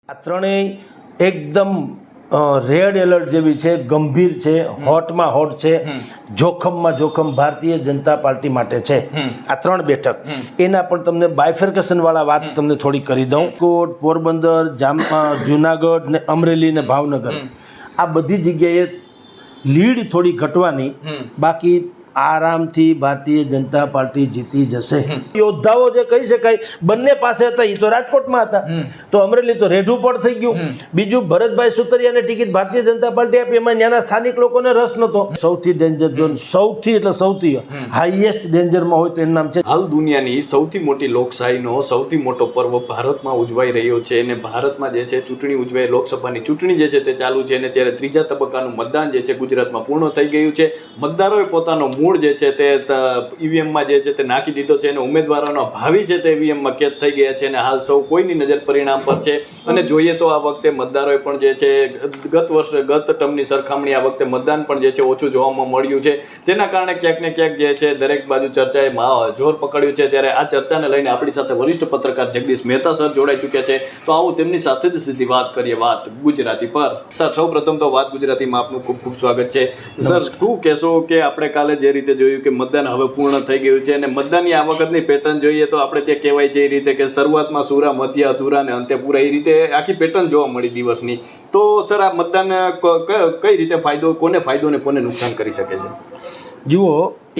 આ ત્રણેય એકદમ રેડ એલર્ટ જેવી છે, ગંભીર છે, હોટમાં હોટ છે, જોખમમાં જોખમ ભારતીય જનતા પાર્ટી માટે છે. આ ત્રણ બેઠક એના પણ તમને બાયફર્કેશન વાળા વાત તમને થોડી કરી દઉં. કોટ, પોરબંદર, જુનાગઢ ને અમરેલી ને ભાવનગર આ બધી જગ્યાએ લીડ થોડી ઘટવાની, બાકી આરામથી ભારતીય જનતા પાર્ટી જીતી જશે. યોદ્ધાઓ જે કહી શકાય બંને પાસે હતા, એ તો રાજકોટમાં હતા, તો અમરેલી તો રેઢું પણ થઈ ગયું. બીજું ભરતભાઈ સુતરિયાને ટિકિટ ભારતીય જનતા પાર્ટી આપી, એમાં ત્યાંના સ્થાનિક લોકોને રસ નહોતો. સૌથી ડેન્જર ઝોન, સૌથી હાઈએસ્ટ ડેન્જરમાં હોય તો એનું નામ છે. હાલ દુનિયાની સૌથી મોટી લોકશાહીનો સૌથી મોટો પર્વ ભારતમાં ઉજવાઈ રહ્યો છે અને ભારતમાં જે છે ચૂંટણી ઉજવાઈ, લોકસભાની ચૂંટણી જે છે તે ચાલુ છે અને ત્યારે ત્રીજા તબક્કાનું મતદાન જે છે ગુજરાતમાં પૂર્ણ થઈ ગયું છે. મતદારોએ પોતાનો મૂળ જે છે તે ઈવીએમમાં જે છે તે નાખી દીધો છે અને ઉમેદવારોનો ભાવિ છે તે ઈવીએમમાં કેદ થઈ ગયા છે અને હાલ સૌ કોઈની નજર પરિણામ પર છે. અને જોઈએ તો આ વખતે મતદારોએ પણ જે છે ગત ટર્મની સરખામણી આ વખતે મતદાન પણ જે છે ઓછું જોવામાં મળ્યું છે. તેના કારણે ક્યાંક ને ક્યાંક જે છે દરેક બાજુ ચર્ચાએ જોર પકડ્યું છે. ત્યારે આ ચર્ચાને લઈને આપણી સાથે વરિષ્ઠ પત્રકાર જગદીશ મહેતા સર જોડાઈ ચૂક્યા છે, તો આવું તેમની સાથે જ સીધી વાત કરીએ, વાત ગુજરાતી પર. સર, સૌ પ્રથમ તો વાત ગુજરાતીમાં આપનું ખૂબ ખૂબ સ્વાગત છે. સર, શું કહેશો કે આપણે કાલે જે રીતે જોયું કે મતદાન હવે પૂર્ણ થઈ ગયું છે અને મતદાનની આ વખતની પેટર્ન જોઈએ તો આપણે ત્યાં કહેવાય છે એ રીતે કે શરૂઆતમાં સુરા, મધ્ય અધૂરા અને અંતે પૂરા, એ રીતે આખી પેટર્ન જોવા મળી દિવસની. તો સર, આ મતદાન કઈ રીતે ફાયદો, કોને ફાયદો અને કોને નુકસાન કરી શકે છે? જુઓ,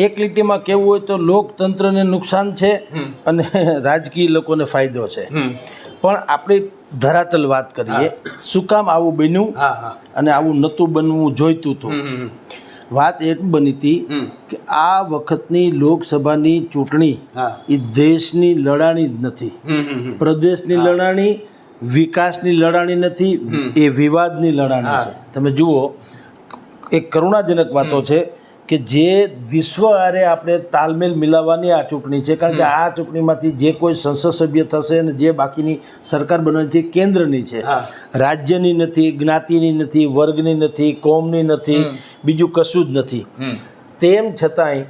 એક લીટીમાં કહેવું હોય તો લોકતંત્રને નુકસાન છે અને રાજકીય લોકોને ફાયદો છે. પણ આપણે ધરાતલ વાત કરીએ, શું કામ આવું બન્યું અને આવું નહોતું બનવું જોઈતું હતું. વાત એ બની હતી કે આ વખતની લોકસભાની ચૂંટણી એ દેશની લડાણી જ નથી, પ્રદેશની લડાણી, વિકાસની લડાણી નથી, એ વિવાદની લડાણી છે. તમે જુઓ, એક કરુણાજનક વાતો છે કે જે વિશ્વ હારે આપણે તાલમેલ મિલાવવાની આ ચૂંટણી છે. કારણ કે આ ચૂંટણીમાંથી જે કોઈ સંસદ સભ્ય થશે અને જે બાકીની સરકાર બનવાની છે કેન્દ્રની છે, રાજ્યની નથી, જ્ઞાતિની નથી, વર્ગની નથી, કોમની નથી, બીજું કશું જ નથી. તેમ છતાંય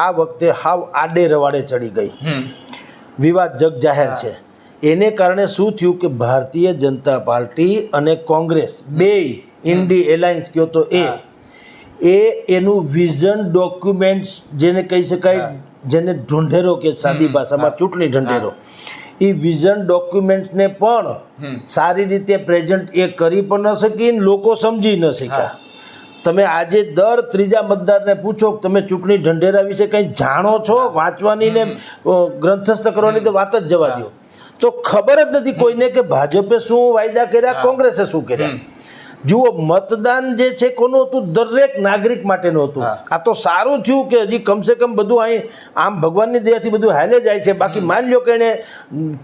આ વખતે હાવ આડે રવાડે ચડી ગઈ, વિવાદ જગ જાહેર છે. એને કારણે શું થયું કે ભારતીય જનતા પાર્ટી અને કોંગ્રેસ બે ઇન્ડી એલાયન્સ કહો તો એનું વિઝન ડોક્યુમેન્ટ્સ જેને કહી શકાય, જેને ઢૂંઢેરો કે સાદી ભાષામાં ચૂંટણી ઢંઢેરો, એ વિઝન ડોક્યુમેન્ટ્સને પણ સારી રીતે પ્રેઝન્ટ એ કરી પણ ન શકી, લોકો સમજી ન શક્યા. તમે આજે દર ત્રીજા મતદારને પૂછો કે તમે ચૂંટણી ઢંઢેરા વિશે કંઈ જાણો છો, વાંચવાની ને ગ્રંથસ્થ કરવાની તો વાત જ જવા દો, તો ખબર જ નથી કોઈને કે ભાજપે શું વાયદા કર્યા, કોંગ્રેસે શું કર્યા. જુઓ, મતદાન જે છે કોનું હતું? દરેક નાગરિક માટેનું હતું. આ તો સારું થયું કે હજી કમસે કમ બધું અહીં આમ ભગવાનની દયાથી બધું હાલે જાય છે. બાકી માની લો કે એને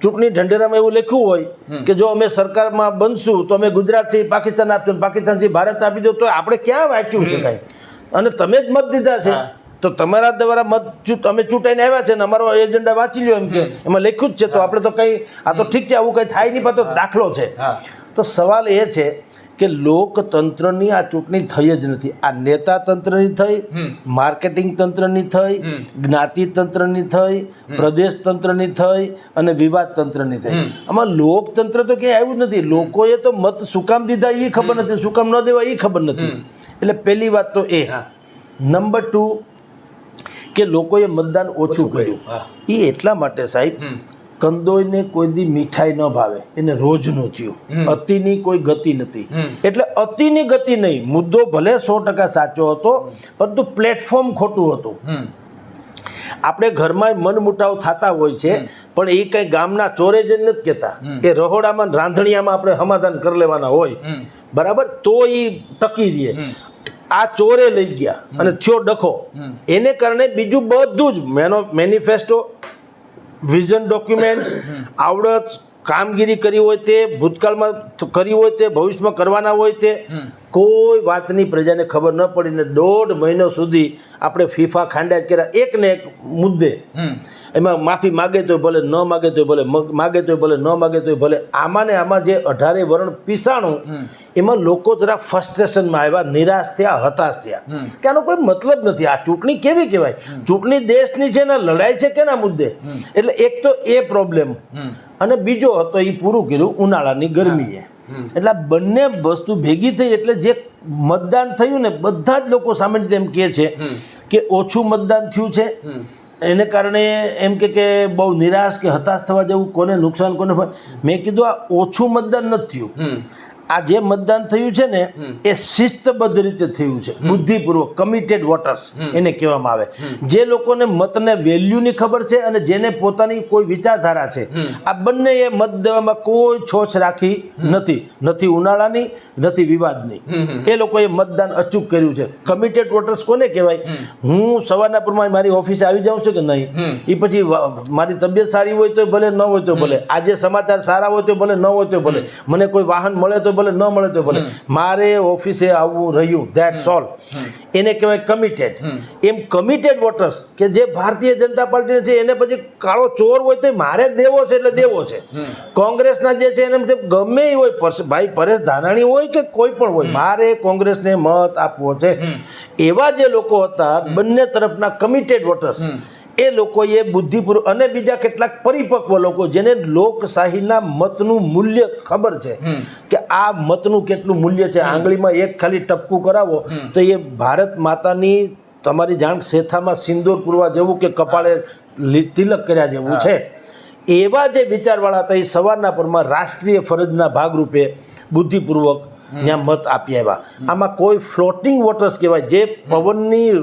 ચૂંટણી ઢંઢેરામાં એવું લખ્યું હોય કે જો અમે સરકારમાં બનશું તો અમે ગુજરાતથી પાકિસ્તાન આપશું, પાકિસ્તાનથી ભારત આપી દો, તો આપણે ક્યાં વાંચ્યું છે કાંઈ? અને તમે જ મત દીધા છે તો તમારા દ્વારા મત અમે ચૂંટાઈને આવ્યા છે ને અમારો એજન્ડા વાંચી લો, એમ કે એમાં લખ્યું જ છે. તો આપણે તો કંઈ, આ તો ઠીક છે, આવું કંઈ થાય નહીં, પાછો દાખલો છે. તો સવાલ એ છે કે લોકતંત્રની આ ચૂંટણી થઈ જ નથી. આ નેતા તંત્રની થઈ, માર્કેટિંગ તંત્રની થઈ, જ્ઞાતિ તંત્રની થઈ, પ્રદેશ તંત્રની થઈ અને વિવાદ તંત્રની થઈ. આમાં લોકતંત્ર તો ક્યાંય આવ્યું જ નથી. લોકોએ તો મત શું કામ દીધા એ ખબર નથી, શું કામ ન દેવા એ ખબર નથી. એટલે પહેલી વાત તો એ. નંબર 2 કે લોકોએ મતદાન ઓછું કર્યું. એ એટલા માટે સાહેબ, કંદોઈને કોઈ દી મીઠાઈ ન ભાવે, એને રોજનું થયું. અતિની કોઈ ગતિ નથી. એટલે અતિની ગતિ નહીં, મુદ્દો ભલે 100% સાચો હતો, પરંતુ પ્લેટફોર્મ ખોટું હતું. આપણે ઘરમાં મનમુટાવ થતા હોય છે, પણ એ કંઈ ગામના ચોરે જ નથી કહેતા કે રહોડામાં રાંધણિયામાં આપણે સમાધાન કરી લેવાના હોય, બરાબર, તો એ ટકી રહે. આ ચોરે લઈ ગયા અને થયો ડખો. એને કારણે બીજું બધું જ મેનિફેસ્ટો, વિઝન ડોક્યુમેન્ટ, આવડત, કામગીરી કરી હોય તે, ભૂતકાળમાં કરી હોય તે, ભવિષ્યમાં કરવાના હોય તે, કોઈ વાતની પ્રજાને ખબર ન પડીને 1.5 મહિનો સુધી આપણે ફીફા ખાંડ્યા જ કર્યા એક ને એક મુદ્દે. એમાં માફી માગે તો ભલે, ન માગે તો ભલે, માગે તો ભલે, ન માગે તો ભલે. આમાં ને આમાં જે 18 વરણ પીસાણું, એમાં લોકો જરા ફ્રસ્ટ્રેશનમાં આવ્યા, નિરાશ થયા, હતાશ થયા કે આનો કોઈ મતલબ નથી. આ ચૂંટણી કેવી કહેવાય? ચૂંટણી દેશની છે ને લડાઈ છે કેના મુદ્દે? એટલે એક તો એ પ્રોબ્લેમ. અને બીજો હતો એ પૂરું કર્યું ઉનાળાની ગરમીએ. એટલે આ બંને વસ્તુ ભેગી થઈ એટલે જે મતદાન થયું ને બધા જ લોકો સામાન્ય રીતે એમ કહે છે કે ઓછું મતદાન થયું છે. એને કારણે એમ કે બહુ નિરાશ કે હતાશ થવા જેવું, કોને નુકસાન કોને. મેં કીધું આ ઓછું મતદાન નથી થયું. આ જે મતદાન થયું છે ને એ શિસ્તબદ્ધ રીતે થયું છે, બુદ્ધિપૂર્વક, કમિટેડ વોટર્સ એને કહેવામાં આવે. જે લોકોને મતને વેલ્યુની ખબર છે અને જેને પોતાની કોઈ વિચારધારા છે, આ બંને એ મત દેવામાં કોઈ છોછ રાખી નથી, નથી ઉનાળાની નથી વિવાદની. એ લોકોએ મતદાન અચૂક કર્યું છે. કમિટેડ વોટર્સ કોને કહેવાય? હું સવારના પરમાં મારી ઓફિસે આવી જાઉં છું કે નહીં, એ પછી મારી તબિયત સારી હોય તો ભલે, ન હોય તો ભલે, આજે સમાચાર સારા હોય તો ભલે, ન હોય તો ભલે, મને કોઈ વાહન મળે તો ભલે, ન મળે તો ભલે, મારે ઓફિસે આવવું રહ્યું, ધેટ્સ ઓલ. એને કહેવાય કમિટેડ. એમ કમિટેડ વોટર્સ કે જે ભારતીય જનતા પાર્ટી છે એને પછી કાળો ચોર હોય તો મારે દેવો છે એટલે દેવો છે. કોંગ્રેસના જે છે એને ગમે એ હોય, ભાઈ પરેશ ધાનાણી હોય કે કોઈ પણ હોય, મારે કોંગ્રેસને મત આપવો છે. એવા જે લોકો હતા બંને તરફના કમિટેડ વોટર્સ, એ લોકોએ બુદ્ધિપૂર્વક, અને બીજા કેટલાક પરિપક્વ લોકો જેને લોકશાહીના મતનું મૂલ્ય ખબર છે કે આ મતનું કેટલું મૂલ્ય છે. આંગળીમાં એક ખાલી ટપકું કરાવો તો એ ભારત માતાની તમારી જાણ શેથામાં સિંદૂર પૂરવા જેવું કે કપાળે તિલક કર્યા જેવું છે. એવા જે વિચારવાળા હતા એ સવારના પરમાં રાષ્ટ્રીય ફરજના ભાગરૂપે બુદ્ધિપૂર્વક ત્યાં મત આપી આવ્યા. આમાં કોઈ ફ્લોટિંગ વોટર્સ કહેવાય, જે પવનની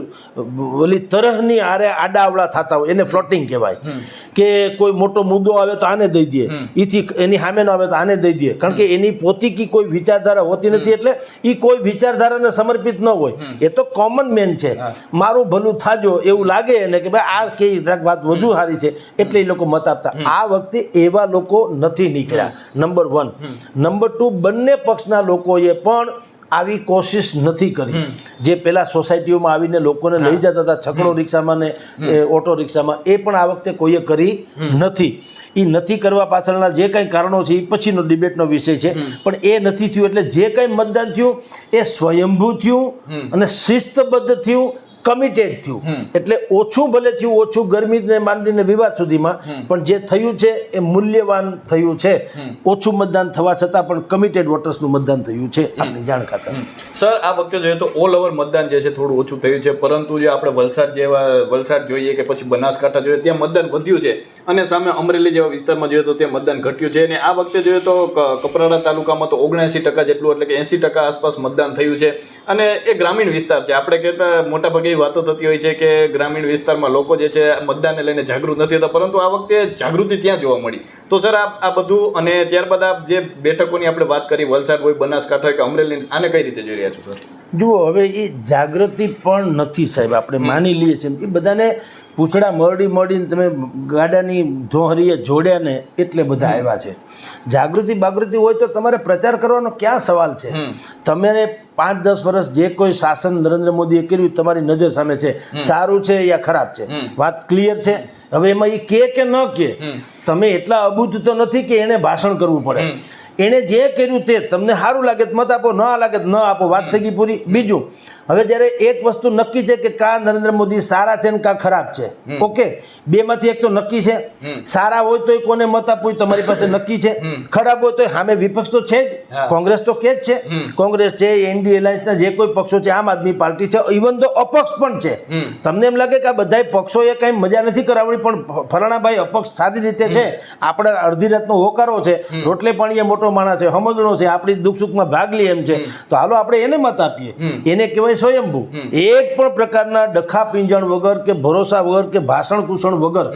ઓલી તરહની આરે આડાવડા થતા હોય એને ફ્લોટિંગ કહેવાય. કે કોઈ મોટો મુદ્દો આવે તો આને દઈ દે, એથી એની સામે નો આવે તો આને દઈ દે, કારણ કે એની પોતીકી કોઈ વિચારધારા હોતી નથી. એટલે એ કોઈ વિચારધારાને સમર્પિત ન હોય, એ તો કોમન મેન છે, મારું ભલું થાજો એવું લાગે એને કે ભાઈ આ કઈ વાત વધુ સારી છે એટલે એ લોકો મત આપતા. આ વખતે એવા લોકો નથી નીકળ્યા, નંબર 1. નંબર 2, બંને પક્ષના લોકોએ પણ આવી કોશિશ નથી કરી. જે પેલા સોસાયટીઓમાં આવીને લોકોને લઈ જતા હતા છકડો રિક્ષામાં ને ઓટો રિક્ષામાં, એ પણ આ વખતે કોઈએ કરી નથી. એ નથી કરવા પાછળના જે કંઈ કારણો છે એ પછીનો ડિબેટનો વિષય છે, પણ એ નથી થયું. એટલે જે કંઈ મતદાન થયું એ સ્વયંભૂ થયું અને શિસ્તબદ્ધ થયું, કમિટેડ થયું. એટલે ઓછું ભલે થયું, ઓછું ગરમીને માંડીને વિવાદ સુધીમાં, પણ જે થયું છે એ મૂલ્યવાન થયું છે. ઓછું મતદાન થવા છતાં પણ કમિટેડ વોટર્સનું મતદાન થયું છે આપણી જાણ ખાતર. સર, આ વખતે જોઈએ તો ઓલ ઓવર મતદાન જે છે થોડું ઓછું થયું છે, પરંતુ જે આપણે વલસાડ જોઈએ કે પછી બનાસકાંઠા જોઈએ ત્યાં મતદાન વધ્યું છે, અને સામે અમરેલી જેવા વિસ્તારમાં જોઈએ તો ત્યાં મતદાન ઘટ્યું છે. અને આ વખતે જોઈએ તો કપરાડા તાલુકામાં તો 79% જેટલું, એટલે કે 80% આસપાસ મતદાન થયું છે. અને એ ગ્રામીણ વિસ્તાર છે. આપણે કહેતા મોટાભાગે વાતો થતી હોય છે કે ગ્રામીણ વિસ્તારમાં લોકો જે છે મતદાનને લઈને જાગૃત નથી થતા, પરંતુ આ વખતે જાગૃતિ ત્યાં જોવા મળી. તો સર આ બધું, અને ત્યારબાદ આ જે બેઠકોની આપણે વાત કરી, વલસાડ હોય, બનાસકાંઠા હોય કે અમરેલી, આને કઈ રીતે જોઈ રહ્યા છો સર? જુઓ, હવે એ જાગૃતિ પણ નથી સાહેબ. આપણે માની લઈએ છીએ એ બધાને પૂછડા મળીને તમે ગાડાની ધોહરીએ જોડ્યા ને એટલે બધા આવ્યા છે. જાગૃતિ હોય તો તમારે પ્રચાર કરવાનો ક્યાં સવાલ છે? તમે 5-10 વર્ષ જે કોઈ શાસન નરેન્દ્ર મોદીએ કર્યું તમારી નજર સામે છે, સારું છે યા ખરાબ છે, વાત ક્લિયર છે. હવે એમાં એ કે ન કે, તમે એટલા અબૂધ તો નથી કે એને ભાષણ કરવું પડે. એણે જે કર્યું તે તમને સારું લાગે તો મત આપો, ન લાગે તો ન આપો, વાત થઈ ગઈ પૂરી. બીજું, હવે જ્યારે એક વસ્તુ નક્કી છે કે કા નરેન્દ્ર મોદી સારા છે ને કા ખરાબ છે, ઓકે, બેમાંથી એક તો નક્કી છે. સારા હોય તો કોને મત આપવું તમારી પાસે નક્કી છે, ખરાબ હોય તો સામે વિપક્ષ તો છે જ, કોંગ્રેસ તો કે જ છે. કોંગ્રેસ છે, એનડીએ એલાયન્સના જે કોઈ પક્ષો છે, આમ આદમી પાર્ટી છે, ઇવન તો અપક્ષ પણ છે. તમને એમ લાગે કે આ બધા પક્ષોએ કંઈ મજા નથી કરાવડી, પણ ફલાણાભાઈ અપક્ષ સારી રીતે છે, આપણે અડધી રાતનો હોકારો છે, રોટલે પાણીએ મોટો માણસ છે, સમજણો છે, આપણી દુઃખ સુખમાં ભાગ લે એમ છે, તો હાલો આપણે એને મત આપીએ. એને કહેવાય સ્વયંભૂ. એક પણ પ્રકારના ડખા પીંજણ વગર કે ભરોસા વગર કે ભાષણ કુષણ વગર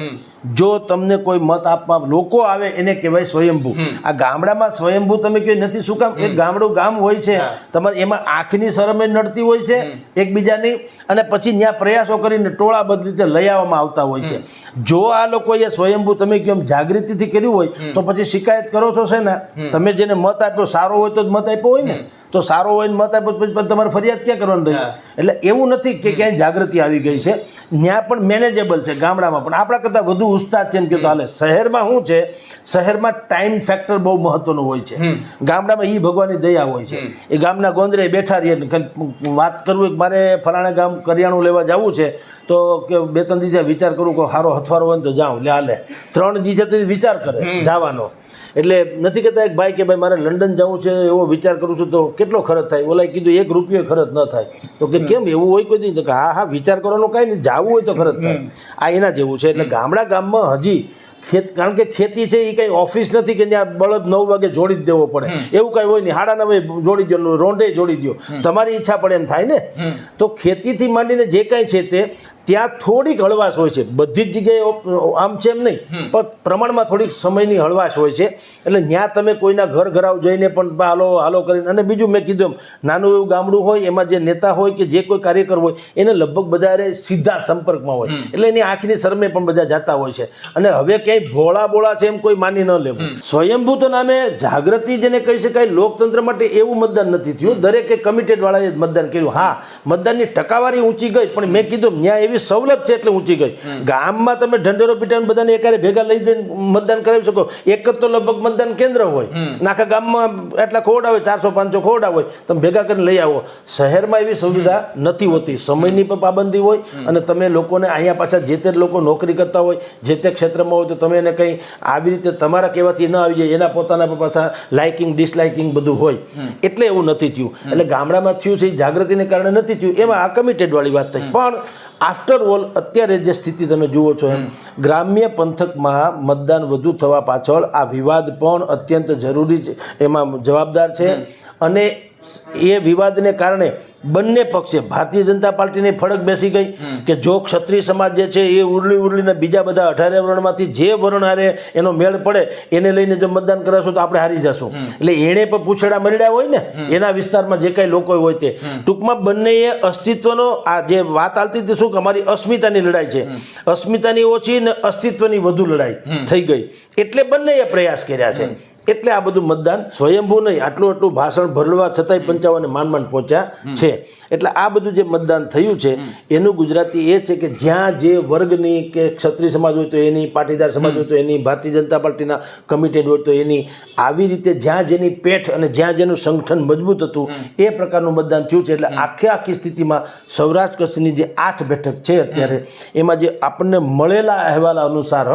જો તમને કોઈ મત આપવા લોકો આવે એને કહેવાય સ્વયંભૂ. આ ગામડામાં સ્વયંભૂ તમે કહ્યું નથી, શું કામ? એક ગામડું ગામ હોય છે, તમારે એમાં આંખની શરમે નડતી હોય છે એકબીજાની, અને પછી ત્યાં પ્રયાસો કરીને ટોળા બદલી લઈ આવવામાં આવતા હોય છે. જો આ લોકોએ સ્વયંભૂ તમે કેમ જાગૃતિથી કર્યું હોય તો પછી શિકાયત કરો છો છે ને, તમે જેને મત આપ્યો સારો હોય તો જ મત આપ્યો હોય ને, તો સારો હોય ને મત આપ્યો પછી તમારે ફરિયાદ ક્યાં કરવાની રહી? એટલે એવું નથી કે ક્યાંય જાગૃતિ આવી ગઈ છે, ત્યાં પણ મેનેજેબલ છે. ગામડામાં પણ આપણા કરતાં વધુ ઉસ્તાદ છે એમ કે તો હાલે. શહેરમાં શું છે, શહેરમાં ટાઈમ ફેક્ટર બહુ મહત્વનું હોય છે. ગામડામાં એ ભગવાનની દયા હોય છે. એ ગામના ગોંદરે બેઠા રહીએ, વાત કરવું કે મારે ફલાણા ગામ કરિયાણું લેવા જવું છે, તો કે 2-3 દિવસ વિચાર કરું કે સારો હથવારો હોય ને તો જાઉં, લે હાલે 3 દિવસ વિચાર કરે જવાનો. એટલે નથી કહેતા એક ભાઈ કે ભાઈ મારે લંડન જવું છે એવો વિચાર કરું છું તો કેટલો ખર્ચ થાય? ઓલાએ કીધું 1 રૂપિયો ખર્ચ ન થાય. તો કે કેમ એવું હોય કોઈ દી? તો કે હા વિચાર કરવાનો કાંઈ નહીં, જવું હોય તો ખર્ચ થાય. આ એના જેવું છે. એટલે ગામમાં હજી કારણ કે ખેતી છે એ કંઈ ઓફિસ નથી કે ત્યાં બળદ 9 વાગે જોડી જ દેવો પડે, એવું કાંઈ હોય નહીં. 9:30 જોડી દો, રોંઢે જોડી દો, તમારી ઈચ્છા પડે એમ થાય ને. તો ખેતીથી માંડીને જે કાંઈ છે તે ત્યાં થોડીક હળવાશ હોય છે. બધી જ જગ્યાએ આમ છે એમ નહીં, પણ પ્રમાણમાં થોડીક સમયની હળવાશ હોય છે. એટલે ત્યાં તમે કોઈના ઘર ઘરાવ જઈને પણ હાલો હાલો કરીને, અને બીજું મેં કીધું એમ નાનું એવું ગામડું હોય, એમાં જે નેતા હોય કે જે કોઈ કાર્યકર હોય એને લગભગ બધા સીધા સંપર્કમાં હોય, એટલે એની આંખની શરમે પણ બધા જતા હોય છે. અને હવે ક્યાંય ભોળા બોળા છે એમ કોઈ માની ન લેવું. સ્વયંભૂ તો નામે જાગૃતિ જેને કહી શકાય લોકતંત્ર માટે, એવું મતદાન નથી થયું. દરેકે કમિટેડ વાળાએ જ મતદાન કર્યું. હા, મતદાનની ટકાવારી ઊંચી ગઈ, પણ મેં કીધું ત્યાં એવી સવલત છે એટલે ઊંચી ગઈ. ગામમાં તમે ઢંઢેરો પીટાવીને બધાને એકારે ભેગા લઈ જઈને મતદાન કરાવી શકો. એક જ તો લગભગ મતદાન કેન્દ્ર હોય, આખા ગામમાં એટલા ખોડા હોય, 400-500 ખોડા હોય, તમે ભેગા કરીને લઈ આવો. શહેરમાં એવી સુવિધા નથી હોતી, સમયની પણ પાબંદી હોય, અને તમે લોકોને અહીંયા પાછા જે તે લોકો નોકરી કરતા હોય, જે તે ક્ષેત્રમાં હોય, તો તમે એને કંઈ આવી રીતે તમારા કહેવાથી ન આવી જાય, એના પોતાના પાછા લાઇકિંગ ડિસલાઇકિંગ બધું હોય, એટલે એવું નથી થયું. એટલે ગામડામાં થયું છે એ જાગૃતિને કારણે નથી થયું. એમાં આ કમિટેડ વાળી વાત થઈ. પણ આફ્ટર ઓલ અત્યારે જે સ્થિતિ તમે જુઓ છો એમ ગ્રામ્ય પંથકમાં મતદાન વધુ થવા પાછળ આ વિવાદ પણ અત્યંત જરૂરી છે, એમાં જવાબદાર છે. અને એ વિવાદને કારણે બંને પક્ષે ભારતીય જનતા પાર્ટીને ફરક બેસી ગઈ કે જો ક્ષત્રિય સમાજ જે છે એ ઉરલીને બીજા બધા 18 વર્ણમાંથી જે વર્ણ હારે એનો મેળ પડે એને લઈને જો મતદાન કરાશું તો આપણે હારી જશું. એટલે એણે પણ પૂછડા મરડ્યા હોય ને એના વિસ્તારમાં જે કાંઈ લોકો હોય તે, ટૂંકમાં બંનેએ અસ્તિત્વનો આ જે વાત ચાલતી હતી શું કે અમારી અસ્મિતાની લડાઈ છે, અસ્મિતાની ઓછી ને અસ્તિત્વની વધુ લડાઈ થઈ ગઈ. એટલે બંનેએ પ્રયાસ કર્યા છે. એટલે આ બધું મતદાન સ્વયંભૂ નહીં, આટલું ભાષણ ભરવા છતાંય 55 માંડ પહોંચ્યા છે. એટલે આ બધું જે મતદાન થયું છે એનું ગુજરાતી એ છે કે જ્યાં જે વર્ગની કે ક્ષત્રિય સમાજ હોય તો એની, પાટીદાર સમાજ હોય તો એની, ભારતીય જનતા પાર્ટીના કમિટેડ હોય તો એની, આવી રીતે જ્યાં જેની પેઠ અને જ્યાં જેનું સંગઠન મજબૂત હતું એ પ્રકારનું મતદાન થયું છે. એટલે આખી સ્થિતિમાં સૌરાષ્ટ્ર કચ્છની જે 8 બેઠક છે અત્યારે, એમાં જે આપણને મળેલા અહેવાલ અનુસાર,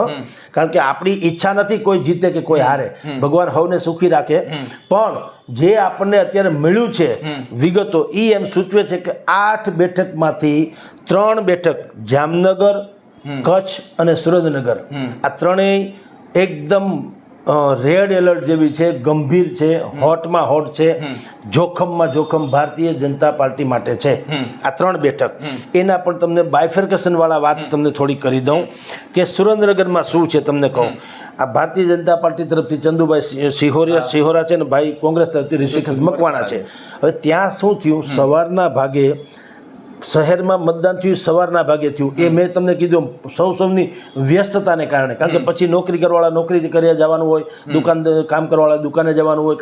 કારણ કે આપણી ઈચ્છા નથી કોઈ જીતે કે કોઈ હારે, ભગવાન હવને સુખી રાખે, પણ જે આપણને અત્યારે મળ્યું છે વિગતો એ એમ સૂચવે છે કે 8 બેઠકમાંથી 3 બેઠક જામનગર, કચ્છ અને સુરેન્દ્રનગર, આ ત્રણેય એકદમ રેડ એલર્ટ જેવી છે, ગંભીર છે, હોટમાં હોટ છે, જોખમમાં જોખમ ભારતીય જનતા પાર્ટી માટે છે. આ 3 બેઠક એના પણ તમને બાયફર્કેશન વાળા વાત તમને થોડી કરી દઉં કે સુરેન્દ્રનગરમાં શું છે તમને કહું. આ ભારતીય જનતા પાર્ટી તરફથી ચંદુભાઈ સિહોરા છે ને ભાઈ કોંગ્રેસ તરફથી ઋષિકેશ મકવાણા છે. હવે ત્યાં શું થયું, સવારના ભાગે શહેરમાં મતદાન થયું, સવારના ભાગે થયું. એ મેં તમને કીધું સૌની વ્યસ્તતાને કારણે, કારણ કે પછી નોકરી કરવાવાળા નોકરી કરવા જવાનું હોય, દુકાન કામ કરવાવાળા દુકાને જવાનું હોય,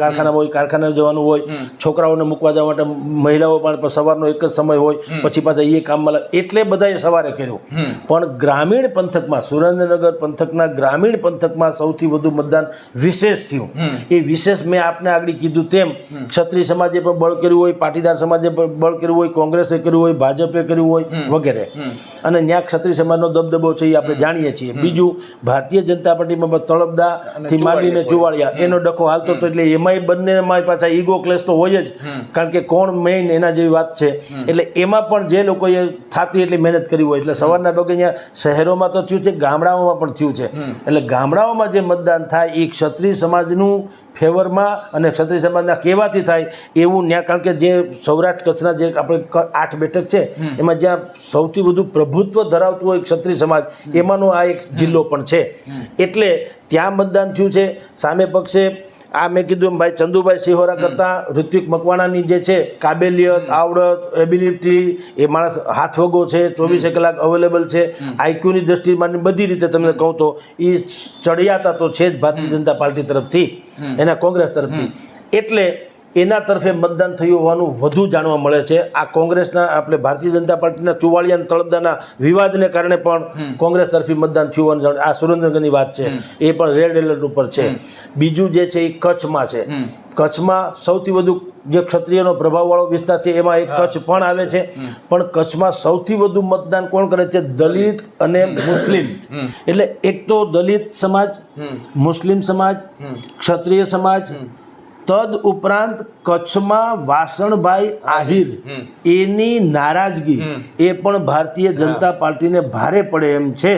કારખાને જવાનું હોય, છોકરાઓને મૂકવા જવા માટે મહિલાઓ પણ સવારનો એક જ સમય હોય, પછી પાછા એ કામમાં એટલે બધાએ સવારે કર્યું. પણ ગ્રામીણ પંથકમાં, સુરેન્દ્રનગર પંથકના ગ્રામીણ પંથકમાં સૌથી વધુ મતદાન વિશેષ થયું. એ વિશેષ મેં આપને આગળ કીધું તેમ ક્ષત્રિય સમાજે પણ બળ કર્યું હોય, પાટીદાર સમાજે પણ બળ કર્યું હોય, કોંગ્રેસે કર્યું હોય, ભાજપે કર્યું હોય વગેરે. અને ત્યાં ક્ષત્રિય સમાજનો દબદબો છે એ આપણે જાણીએ છીએ. બીજું ભારતીય જનતા પાર્ટીમાં તળપદાથી માંડીને ચુવાડિયા એનો ડખો હાલતો હતો. એટલે એમાંય બંનેમાં પાછા ઈગો ક્લેશ તો હોય જ, કારણ કે કોણ મેઇન એના જેવી વાત છે. એટલે એમાં પણ જે લોકોએ થતી એટલી મહેનત કરી હોય, એટલે સવારના ભાગે અહીંયા શહેરોમાં તો થયું છે, ગામડાઓમાં પણ થયું છે. એટલે ગામડાઓમાં જે મતદાન થાય એ ક્ષત્રિય સમાજનું ફેવરમાં અને ક્ષત્રિય સમાજના કહેવાથી થાય એવું ન્યા, કારણ કે જે સૌરાષ્ટ્ર કચ્છના જે આપણે 8 બેઠક છે એમાં જ્યાં સૌથી વધુ પ્રભુત્વ ધરાવતું હોય ક્ષત્રિય સમાજ, એમાંનો આ એક જિલ્લો પણ છે. એટલે ત્યાં મતદાન થયું છે. સામે પક્ષે આ મેં કીધું એમ ભાઈ ચંદુભાઈ સિહોરા કરતાં ઋત્વિક મકવાણાની જે છે કાબેલિયત, આવડત, એબિલિટી, એ માણસ હાથવગો છે, 24 કલાક અવેલેબલ છે, આઈક્યુની દ્રષ્ટિમાં બધી રીતે તમને કહું તો એ ચડિયાતા તો છે જ ભારતીય જનતા પાર્ટી તરફથી, એના કોંગ્રેસ તરફથી. એટલે એના તરફે મતદાન થયું હોવાનું વધુ જાણવા મળે છે. આ કોંગ્રેસના આપણે ભારતીય જનતા પાર્ટીના ચુવાડિયા અને તળપદાના વિવાદને કારણે પણ કોંગ્રેસ તરફી મતદાન થયું હોવાનું આ સુરેન્દ્રનગરની વાત છે, એ પણ રેડ એલર્ટ ઉપર છે. બીજું જે છે એ કચ્છમાં છે. કચ્છમાં સૌથી વધુ જે ક્ષત્રિયનો પ્રભાવવાળો વિસ્તાર છે એમાં એક કચ્છ પણ આવે છે. પણ કચ્છમાં સૌથી વધુ મતદાન કોણ કરે છે? દલિત અને મુસ્લિમ. એટલે એક તો દલિત સમાજ, મુસ્લિમ સમાજ, ક્ષત્રિય સમાજ, તદ ઉપરાંત કચ્છમાં વાસણભાઈ આહિર એની નારાજગી એ પણ ભારતીય જનતા પાર્ટીને ભારે પડે એમ છે.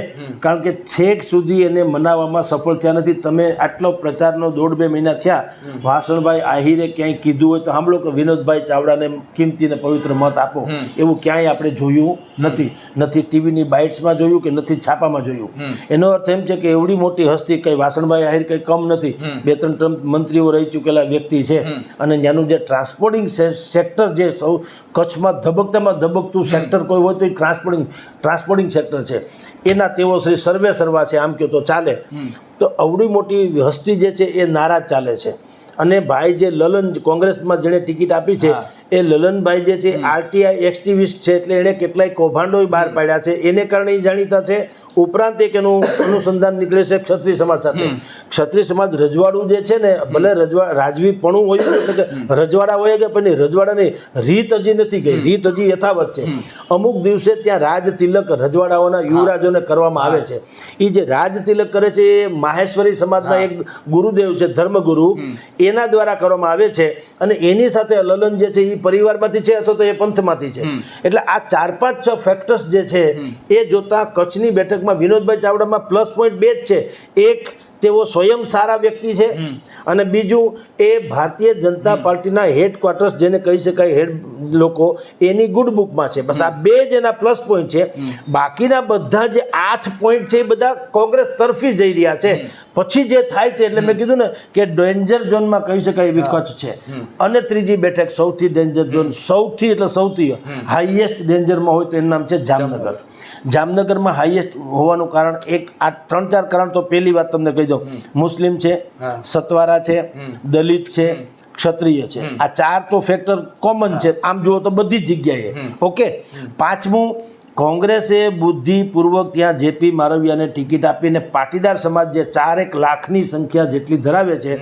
કારણ કે છેક સુધી એને મનાવવામાં સફળ થયા નથી. તમે આટલો પ્રચારનો 1.5-2 મહિના થયા, વાસણભાઈ આહિરે ક્યાંય કીધું હોય તો સાંભળો કે વિનોદભાઈ ચાવડાને કિંમતી ને પવિત્ર મત આપો, એવું ક્યાંય આપણે જોયું નથી. નથી ટીવીની બાઇટ્સમાં જોયું કે નથી છાપામાં જોયું. એનો અર્થ એમ છે કે એવડી મોટી હસ્તી કંઈ વાસણભાઈ આહિર કંઈ કમ નથી. 2-3 ટર્મ મંત્રીઓ રહી ચૂકેલા વ્યક્તિ છે. અને ત્યાંનું જે ટ્રાન્સપોર્ટિંગ સેક્ટર જે સૌ કચ્છમાં ધબકતામાં ધબકતું સેક્ટર કોઈ હોય તો એ ટ્રાન્સપોર્ટિંગ સેક્ટર છે. એના તેઓ શ્રી સર્વે સર્વા છે, આમ કહો તો ચાલે. તો અવડી મોટી હસ્તી જે છે એ નારાજ ચાલે છે. અને ભાઈ જે લલન કોંગ્રેસમાં જેણે ટિકિટ આપી છે એ લલનભાઈ જે છે આરટીઆઈ એક્ટિવિસ્ટ છે, એટલે એણે કેટલાય કૌભાંડો બહાર પાડ્યા છે, એને કારણે એ જાણીતા છે. ઉપરાંત એક એનું અનુસંધાન નીકળે છે ક્ષત્રિય સમાજ સાથે. ક્ષત્રિય સમાજ રજવાડું જે છે ને, ભલે રાજવીપણું હોય એટલે કે રજવાડા હોય કે પણ રજવાડાની રીત હજી નથી ગઈ, રીત હજી યથાવત છે. અમુક દિવસે ત્યાં રાજ તિલક રજવાડાઓના યુવરાજોને કરવામાં આવે છે. એ જે રાજ તિલક કરે છે એ માહેશ્વરી સમાજના એક ગુરુદેવ છે, ધર્મગુરુ, એના દ્વારા કરવામાં આવે છે. અને એની સાથે લલન જે છે એ પરિવારમાંથી છે અથવા તો એ પંથમાંથી છે. એટલે આ 4-5-6 ફેક્ટર્સ જે છે એ જોતા કચ્છની બેઠકમાં વિનોદભાઈ ચાવડામાં પ્લસ પોઈન્ટ 2 જ છે. એક, તેઓ સ્વયં સારા વ્યક્તિ છે, અને બીજું એ ભારતીય જનતા પાર્ટીના હેડક્વાર્ટર્સ જેને કહી શકાય હેડ લોકો એની ગુડ બુકમાં છે. બસ આ 2 જ એના પ્લસ પોઈન્ટ છે. બાકીના બધા જે 8 પોઈન્ટ છે એ બધા કોંગ્રેસ તરફી જઈ રહ્યા છે. પછી જે થાય તે, એટલે મેં કીધું ને કે ડેન્જર ઝોનમાં કહી શકાય એવી કચ્છ છે. અને ત્રીજી બેઠક સૌથી ડેન્જર ઝોન, સૌથી એટલે સૌથી હાઈએસ્ટ ડેન્જરમાં હોય તો એનું નામ છે જામનગર. જામનગરમાં હાઈએસ્ટ હોવાનું કારણ આ 3-4 કારણ તો પહેલી વાત તમને કહી દઉં, મુસ્લિમ છે, સતવારા છે, દલિત છે, ક્ષત્રિય છે. આ 4 તો ફેક્ટર કોમન છે આમ જુઓ તો બધી જ જગ્યાએ. ઓકે. 5મું, કોંગ્રેસે બુદ્ધિપૂર્વક ત્યાં જેપી મારવિયાને ટિકિટ આપીને પાટીદાર સમાજ જે 4-1 લાખની સંખ્યા જેટલી ધરાવે છે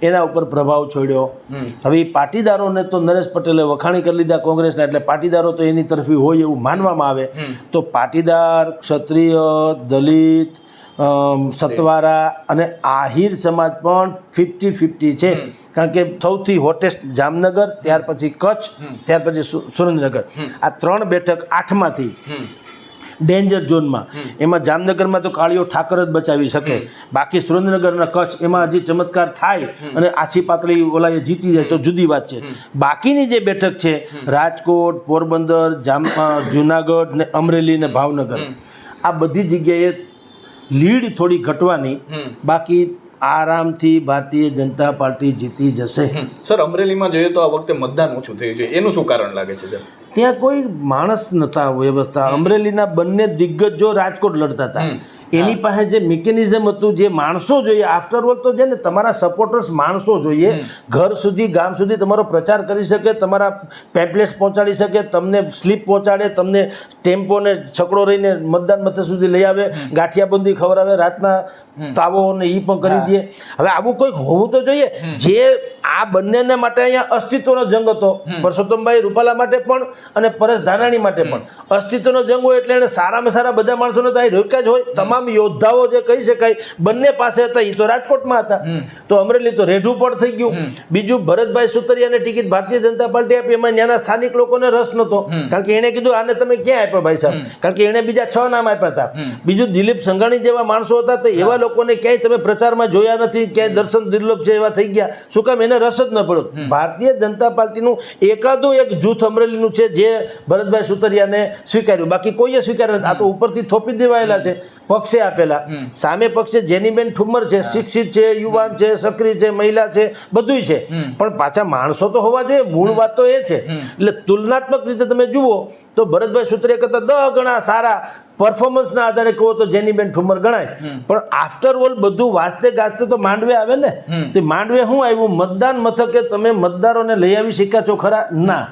એના ઉપર પ્રભાવ છોડ્યો. હવે એ પાટીદારોને તો નરેશ પટેલે વખાણી કરી લીધા કોંગ્રેસના, એટલે પાટીદારો તો એની તરફી હોય એવું માનવામાં આવે. તો પાટીદાર, ક્ષત્રિય, દલિત, સતવારા અને આહિર સમાજ પણ 50-50 છે. કારણ કે સૌથી હોટેસ્ટ જામનગર, ત્યાર પછી કચ્છ, ત્યાર પછી સુરેન્દ્રનગર. આ 3 બેઠક 8માંથી ડેન્જર ઝોનમાં. એમાં જામનગરમાં તો કાળીઓ ઠાકર જ બચાવી શકે. બાકી સુરેન્દ્રનગર અને કચ્છ એમાં હજી ચમત્કાર થાય અને આછી પાતળી ઓલાએ જીતી જાય તો જુદી વાત છે. બાકીની જે બેઠક છે રાજકોટ, પોરબંદર, જુનાગઢ ને અમરેલી ને ભાવનગર, આ બધી જગ્યાએ લીડ થોડી ઘટવાની, બાકી આરામથી ભારતીય જનતા પાર્ટી જીતી જશે. સર, અમરેલીમાં જોઈએ તો આ વખતે મતદાન ઓછું થયું છે, એનું શું કારણ લાગે છે સર? ત્યાં કોઈ માણસ નતા વ્યવસ્થા. અમરેલીના બંને દિગ્ગજો રાજકોટ લડતા હતા. એની પાસે જે મિકેનિઝમ હતું, જે માણસો જોઈએ, આફ્ટર ઓલ તો છે ને તમારા સપોર્ટર્સ માણસો જોઈએ. ઘર સુધી, ગામ સુધી તમારો પ્રચાર કરી શકે, તમારા પેમ્પલેટ્સ પહોંચાડી શકે, તમને સ્લીપ પહોંચાડે, તમને ટેમ્પોને છકડો રહીને મતદાન મથક સુધી લઈ આવે, ગાંઠિયાબંધી ખવડાવે, રાતના તાવો ને એ પણ કરી દે. હવે આવું કોઈક હોવું તો જોઈએ. જે આ બંનેને માટે અહીંયા અસ્તિત્વનો જંગ હતો, પરસોત્તમભાઈ રૂપાલા માટે પણ અને પરેશ ધાનાણી માટે પણ અસ્તિત્વનો જંગ હોય, એટલે એને સારામાં સારા બધા માણસોને તો અહીં રોક્યા જ હોય. તમામ યોદ્ધાઓ જે કહી શકાય બંને પાસે હતા, એ તો રાજકોટમાં હતા. તો અમરેલી તો રેઢું પણ થઈ ગયું. બીજું, ભરતભાઈ સુતરિયાને ટિકિટ ભારતીય જનતા પાર્ટી આપી, એમાં ત્યાંના સ્થાનિક લોકોને રસ નહોતો. કારણ કે એણે કીધું આને તમે ક્યાં આપ્યા ભાઈ સાહેબ? કારણ કે એણે બીજા 6 નામ આપ્યા હતા. બીજું, દિલીપ સંઘાણી જેવા માણસો હતા, તો એવા લોકોને ક્યાંય તમે પ્રચારમાં જોયા નથી. ક્યાંય દર્શન દુર્લભ છે એવા થઈ ગયા. શું કામ? એને રસ જ ન પડ્યો. ભારતીય જનતા પાર્ટીનું એકાદું એક જૂથ અમરેલીનું છે જે ભરતભાઈ સુતરિયાને સ્વીકાર્યું, બાકી કોઈએ સ્વીકાર્યું નથી. આ તો ઉપરથી થોપી દેવાયેલા છે. પક્ષે આપેલા, સામે પક્ષે જેનીબેન ઠુમ્મર છે, શિક્ષિત છે, યુવાન છે, સક્રિય છે, મહિલા છે, બધું છે, પણ પાછા માણસો તો હોવા જોઈએ. મૂળ વાત તો એ છે. એટલે તુલનાત્મક રીતે તમે જુઓ તો ભરતભાઈ સુત્રિયા કરતા 10 ગણા સારા પરફોર્મન્સના આધારે કહો તો જેનીબેન ઠુમ્મર ગણાય. પણ આફ્ટર ઓલ બધું વાંચતે ગાજતે તો માંડવે આવે ને. તે માંડવે શું આવ્યું? મતદાન મથકે તમે મતદારોને લઈ આવી શક્યા છો ખરા? ના.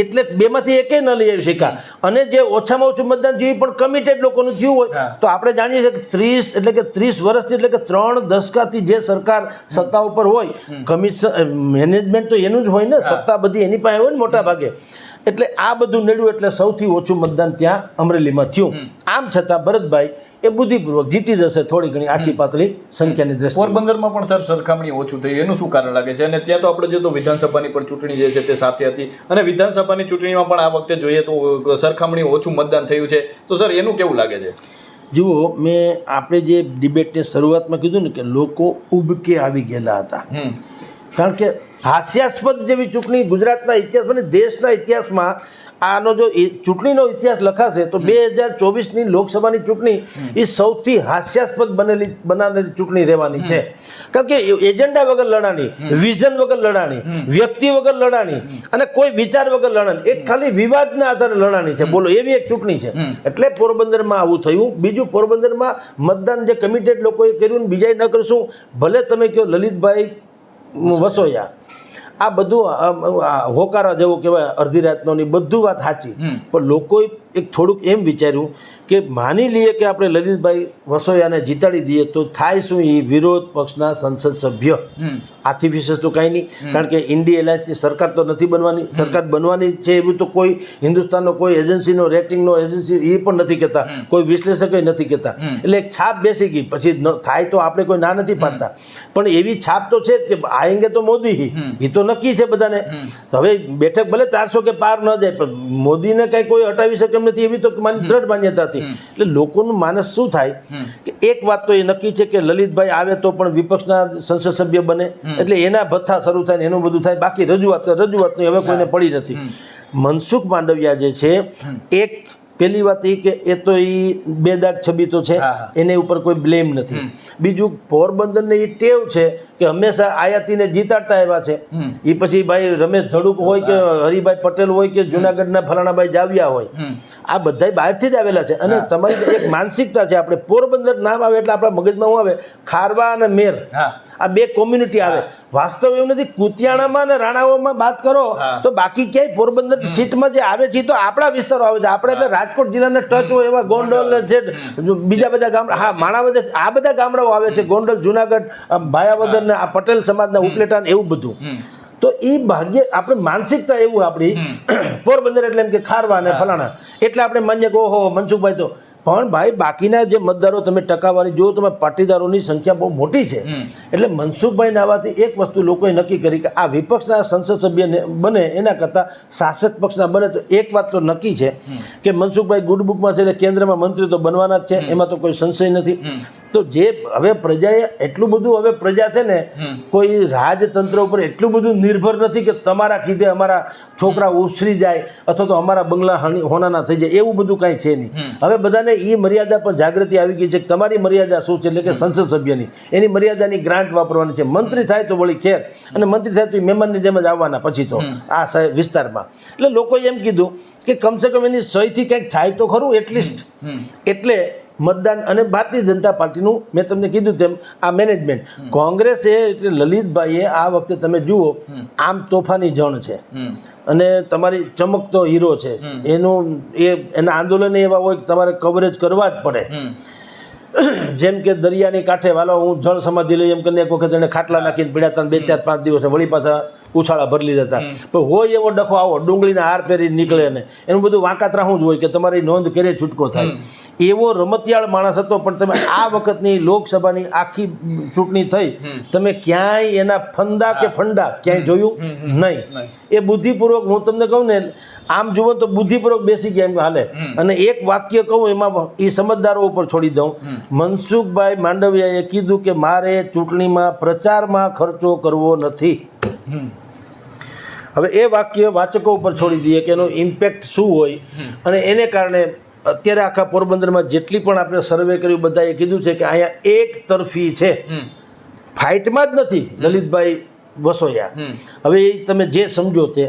એટલે બેમાંથી એકે ન લઈ આવી શક્યા. અને જે ઓછામાં ઓછું મતદાન થયું પણ કમિટેડ લોકોનું થયું હોય તો આપણે જાણીએ છીએ કે 30 વર્ષથી એટલે કે 3 દશકાથી જે સરકાર સત્તા ઉપર હોય, કમિશન મેનેજમેન્ટ તો એનું જ હોય ને, સત્તા બધી એની પાસે હોય ને મોટા ભાગે. એટલે આ બધું નડ્યું એટલે સૌથી ઓછું મતદાન ત્યાં અમરેલીમાં થયું. આમ છતાં ભરતભાઈ એ બુદ્ધિપૂર્વક જીતી જશે થોડી ઘણી આછી પાતળી સંખ્યાની દ્રષ્ટિએ. પોરબંદરમાં પણ સર સરખામણી ઓછું થયું, એનું શું કારણ લાગે છે? અને ત્યાં તો આપણે જોઈએ તો વિધાનસભાની પણ ચૂંટણી જે છે તે સાથે હતી, અને વિધાનસભાની ચૂંટણીમાં પણ આ વખતે જોઈએ તો સરખામણી ઓછું મતદાન થયું છે. તો સર એનું કેવું લાગે છે? જુઓ, મેં આપણે જે ડિબેટની શરૂઆતમાં કીધું ને કે લોકો ઉબકે આવી ગયેલા હતા. કારણ કે હાસ્યાસ્પદ જેવી ચૂંટણી ગુજરાતના ઇતિહાસમાં અને દેશના ઇતિહાસમાં આનો જો ચૂંટણીનો ઇતિહાસ લખાશે તો 2024ની લોકસભાની ચૂંટણી એ સૌથી હાસ્યાસ્પદ બનાવેલી ચૂંટણી રહેવાની છે. કારણ કે એજન્ડા વગર લડાણી, વિઝન વગર લડાણી, વ્યક્તિ વગર લડાણી અને કોઈ વિચાર વગર લડાણી, એક ખાલી વિવાદના આધારે લડાણી છે. બોલો, એવી એક ચૂંટણી છે. એટલે પોરબંદરમાં આવું થયું. બીજું, પોરબંદરમાં મતદાન જે કમિટેડ લોકોએ કર્યું ને બીજાએ ન કરશું, ભલે તમે કહો લલિતભાઈ વસોયા, આ બધું હોકારા જેવું કહેવાય, અડધી રાતનો ની બધું વાત સાચી, પણ લોકોએ એક થોડુંક એમ વિચાર્યું કે માની લઈએ કે આપણે લલિતભાઈ વસોયાને જીતાડી દઈએ તો થાય શું? એ વિરોધ પક્ષના સંસદ સભ્ય. આથી વિશેષ તો કાંઈ નહીં. કારણ કે ઇન્ડિયા એલાયન્સની સરકાર તો નથી બનવાની. સરકાર બનવાની છે એવું તો કોઈ હિન્દુસ્તાનનો કોઈ એજન્સીનો રેટિંગનો એજન્સી એ પણ નથી કહેતા, કોઈ વિશ્લેષકો નથી કહેતા. એટલે એક છાપ બેસી ગઈ. પછી થાય તો આપણે કોઈ ના નથી પાડતા, પણ એવી છાપ તો છે જ કે આએંગે તો મોદી, એ તો નક્કી છે બધાને. હવે બેઠક ભલે 400 કે પાર ન જાય, પણ મોદીને કાંઈ કોઈ હટાવી શકે એમ નથી, એવી તો દ્રઢ માન્યતા હતી. એટલે લોકોનું માનસ શું થાય કે એક વાત તો એ નક્કી છે કે લલિતભાઈ આવે તો પણ વિપક્ષના સંસદ સભ્ય બને, એટલે એના ભથ્થા શરૂ થાય ને એનું બધું થાય. બાકી રજૂઆતની હવે કોઈને પડી નથી. મનસુખ માંડવિયા જે છે, એક પહેલી વાત એ કે એ તો એ બેદાગ છબી તો છે, એને ઉપર કોઈ બ્લેમ નથી. બીજું, પોરબંદરને એ ટેવ છે કે હંમેશા આયાતીને જીતાડતા આવ્યા છે. એ પછી ભાઈ રમેશ ધડુક હોય કે હરિભાઈ પટેલ હોય કે જુનાગઢના ફલાણાભાઈ જાવિયા હોય, આ બધા બહારથી જ આવેલા છે. અને તમારી એક માનસિકતા છે, આપણે પોરબંદર નામ આવે એટલે આપણા મગજમાં શું આવે? ખારવા અને મેર, આ બે કોમ્યુનિટી આવે. વાસ્તવ એવું નથી. કુતિયાણામાં અને રાણાઓમાં વાત કરો તો બાકી ક્યાંય પોરબંદર સીટમાં જે આવે છે તો આપણા વિસ્તારો આવે છે. આપણે એટલે રાજકોટ જિલ્લાને ટચ હોય એવા ગોંડલ છે, બીજા બધા ગામડા, હા માણાવદર, આ બધા ગામડાઓ આવે છે. ગોંડલ, જુનાગઢ, ભાયાવદર ને આ પટેલ સમાજના ઉપલેટા ને એવું બધું. તો એ ભાગ્ય આપણે માનસિકતા એવું આપણી પોરબંદર એટલે એમ કે ખારવા ને ફલાણા, એટલે આપણે માન્ય કે ઓહો મનસુખભાઈ તો. પણ ભાઈ બાકીના જે મતદારો તમે ટકાવારી જો તમે પાટીદારોની સંખ્યા બહુ મોટી છે. એટલે મનસુખભાઈને આવવાથી એક વસ્તુ લોકોએ નક્કી કરી કે આ વિપક્ષના સંસદ સભ્ય બને એના કરતાં શાસક પક્ષના બને. તો એક વાત તો નક્કી છે કે મનસુખભાઈ ગુડ બુકમાં છે એટલે કેન્દ્રમાં મંત્રી તો બનવાના જ છે, એમાં તો કોઈ સંશય નથી. તો જે હવે પ્રજાએ એટલું બધું, હવે પ્રજા છે ને કોઈ રાજતંત્ર ઉપર એટલું બધું નિર્ભર નથી કે તમારા કીધે અમારા છોકરા ઉછરી જાય અથવા તો અમારા બંગલા હોનાના થઈ જાય, એવું બધું કાંઈ છે નહીં. હવે બધાને એ મર્યાદા પર જાગૃતિ આવી ગઈ છે કે તમારી મર્યાદા શું છે, એટલે કે સંસદ સભ્યની એની મર્યાદાની ગ્રાન્ટ વાપરવાની છે. મંત્રી થાય તો વળી ખેર, અને મંત્રી થાય તો એ મહેમાનની જેમ જ આવવાના પછી તો આ વિસ્તારમાં. એટલે લોકોએ એમ કીધું કે કમસે કમ એની સહીથી કંઈક થાય તો ખરું એટલીસ્ટ. એટલે મતદાન અને ભારતીય જનતા પાર્ટીનું મેં તમને કીધું તેમ આ મેનેજમેન્ટ, કોંગ્રેસે એટલે લલિતભાઈએ આ વખતે તમે જુઓ આમ તોફાની જણ છે અને તમારી ચમકતો હીરો છે. એના આંદોલન એવા હોય કે તમારે કવરેજ કરવા જ પડે. જેમ કે દરિયાની કાંઠે વાલો હું જળ સમાધિ લઈ એમ કરીને એક વખત એને ખાટલા નાખીને પીડ્યા હતા, 2-4-5 દિવસ વળી પાછા ઉછાળા ભરી લીધા હતા. પણ હોય એવો ડખો આવો ડુંગળીના હાર પહેરી નીકળે ને એનું બધું વાંકાતરાહું જ હોય કે તમારી નોંધ કરે છૂટકો થાય. એવો રમતિયાળ માણસ હતો. પણ તમે આ વખતની લોકસભાની આખી ચૂંટણી થઈ, તમે ક્યાંય એના ફંદા કે ફંડા ક્યાંય જોયું નહીં. એ બુદ્ધિપૂર્વક, હું તમને કહું ને આમ જુઓ તો બુદ્ધિપૂર્વક બેસી ગયા એમ હાલે. અને એક વાક્ય કહું એમાં એ સમજદારો ઉપર છોડી દઉં. મનસુખભાઈ માંડવિયાએ કીધું કે મારે ચૂંટણીમાં પ્રચારમાં ખર્ચો કરવો નથી. હવે એ વાક્ય વાચકો ઉપર છોડી દઈએ કે એનો ઇમ્પેક્ટ શું હોય, અને એને કારણે અત્યારે આખા પોરબંદરમાં જેટલી પણ આપણે સર્વે કર્યું બધાએ કીધું છે કે અહીંયા એક તરફી છે, ફાઇટમાં જ નથી લલિતભાઈ વસોયા. હવે એ તમે જે સમજો તે,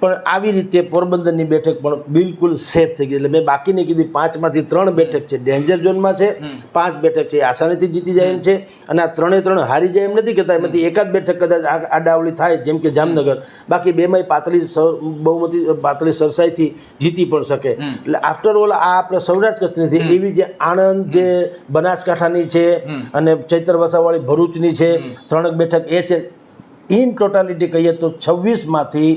પણ આવી રીતે પોરબંદરની બેઠક પણ બિલકુલ સેફ થઈ ગઈ. એટલે મેં બાકીની કીધી 5માંથી 3 બેઠક છે ડેન્જર ઝોનમાં છે, 5 બેઠક છે આસાનીથી જીતી જાય એમ છે, અને આ 3 હારી જાય એમ નથી કહેતા. એમાંથી એકાદ બેઠક કદાચ આડાવડી થાય, જેમ કે જામનગર, બાકી બેમાંય પાતળી સરસાઈથી જીતી પણ શકે. એટલે આફ્ટર ઓલ આ આપણે સૌરાષ્ટ્ર કચ્છની છે, એવી જે આણંદ, જે બનાસકાંઠાની છે, અને ચૈતર વસાવાળી ભરૂચની છે, 3 બેઠક એ છે. ઇન ટોટાલિટી કહીએ તો 26માંથી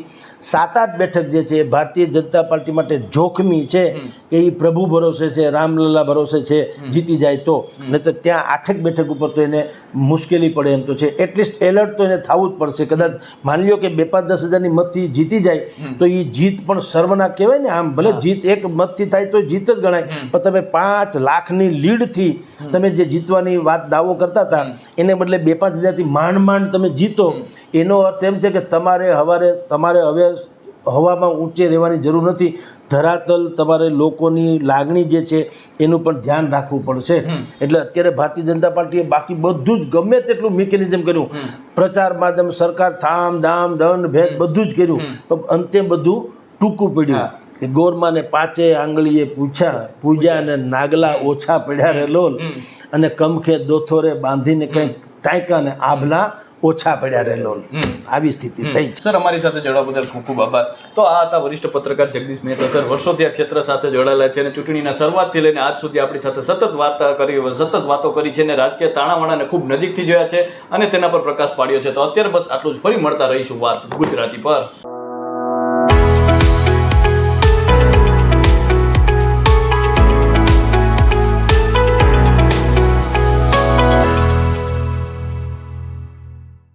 7-8 બેઠક જે છે ભારતીય જનતા પાર્ટી માટે જોખમી છે, કે એ પ્રભુ ભરોસે છે, રામલલા ભરોસે છે, જીતી જાય તો. નહીં તો ત્યાં 8 બેઠક ઉપર તો એને મુશ્કેલી પડે એમ તો છે. એટલીસ્ટ એલર્ટ તો એને થવું જ પડશે. કદાચ માની લ્યો કે 2-5-10 હજારની મતથી જીતી જાય તો એ જીત પણ સર્વનાક કહેવાય ને. આમ ભલે જીત એક મતથી થાય તો જીત જ ગણાય, પણ તમે 5 લાખની લીડથી તમે જે જીતવાની વાત દાવો કરતા હતા, એને બદલે 2-5 હજારથી માંડ તમે જીતો, એનો અર્થ એમ છે કે તમારે હવે હવામાં ઊંચે રહેવાની જરૂર નથી. ધરાતલ તમારે લોકોની લાગણી જે છે એનું પણ ધ્યાન રાખવું પડશે. એટલે અત્યારે ભારતીય જનતા પાર્ટીએ બાકી બધું જ ગમે તેટલું મિકેનિઝમ કર્યું, પ્રચાર માધ્યમ, સરકાર, થામ દામ દંડ ભેદ બધું જ કર્યું, પણ અંતે બધું ટૂંકું પડ્યું. કે ગોરમાને 5 આંગળીએ પૂજા અને નાગલા ઓછા પડ્યા રે લોલ, અને કમખે દોથોરે બાંધીને કંઈક ટાંકા ને આભલા ઓછા પડ્યા રે લોલ. આવી સ્થિતિ થઈ. સર, અમારી સાથે જોડાવા બદલ ખૂબ ખૂબ આભાર. તો આ હતા વરિષ્ઠ પત્રકાર જગદીશ મહેતા સર. વર્ષોથી આ ક્ષેત્ર સાથે જોડાયેલા છે અને ચૂંટણીના શરૂઆતથી લઈને આજ સુધી આપણી સાથે સતત વાતો કરી છે અને રાજકીય તાણાવાણાને ખૂબ નજીકથી જોયા છે અને તેના પર પ્રકાશ પાડ્યો છે. તો અત્યારે બસ આટલું જ. ફરી મળતા રહીશું વાત ગુજરાતી પર.